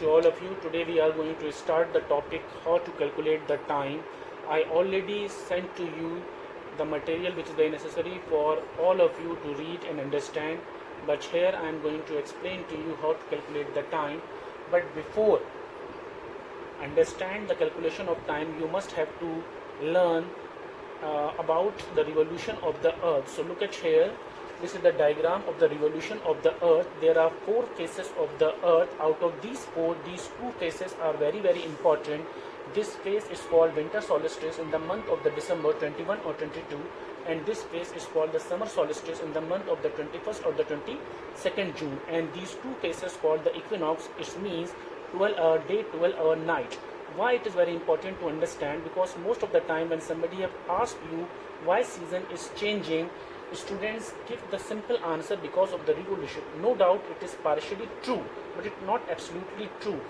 to all of you. Today we are going to start the topic how to calculate the time. I already sent to you the material which is very necessary for all of you to read and understand, but here I am going to explain to you how to calculate the time. But before understand the calculation of time, you must have to learn about the revolution of the earth. So look at here. This is the diagram of the revolution of the earth. There are 4 phases of the earth. Out of these 4, these 2 phases are very important. This phase is called winter solstice in the month of the December 21 or 22, and this phase is called the summer solstice in the month of the 21st or the 22nd June. And these 2 phases called the equinox. It means 12-hour day, 12-hour night. Why it is very important to understand? Because most of the time when somebody have asked you why season is changing, students give the simple answer because of the revolution. No doubt it is partially true, but it's not absolutely true.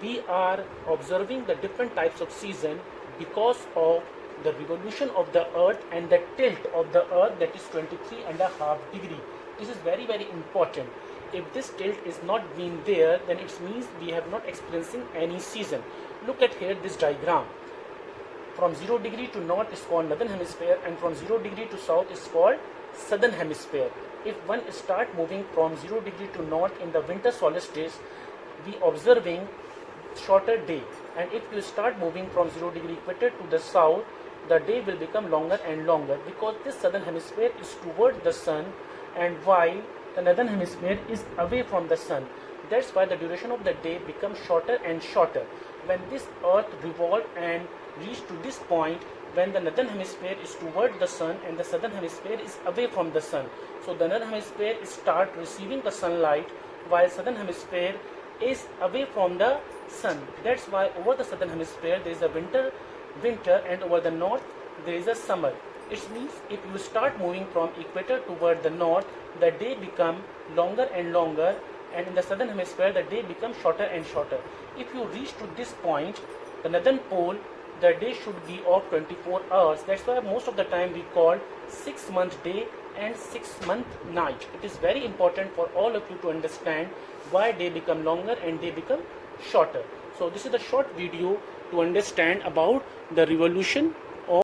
We are observing the different types of season because of the revolution of the earth and the tilt of the earth, that is 23.5 degree. This is very important. If this tilt is not being there, then it means we have not experiencing any season. Look at here this diagram. From 0 degree to north is called northern hemisphere, and from 0 degree to south is called southern hemisphere. If one start moving from 0 degree to north in the winter solstice, we observing shorter day, and if you start moving from 0 degree equator to the south, the day will become longer and longer, because this southern hemisphere is toward the sun, and while the northern hemisphere is away from the sun. That's why the duration of the day becomes shorter and shorter. When this earth revolves and reach to this point, when the northern hemisphere is toward the sun and the southern hemisphere is away from the sun, so the northern hemisphere start receiving the sunlight while southern hemisphere is away from the sun. That's why over the southern hemisphere there is a winter, and over the north there is a summer. It means if you start moving from equator toward the north, the day become longer and longer, and in the southern hemisphere the day becomes shorter and shorter. If you reach to this point, the northern pole, the day should be of 24 hours. That's why most of the time we call 6-month day and 6-month night. It is very important for all of you to understand why day become longer and day become shorter. So this is a short video to understand about the revolution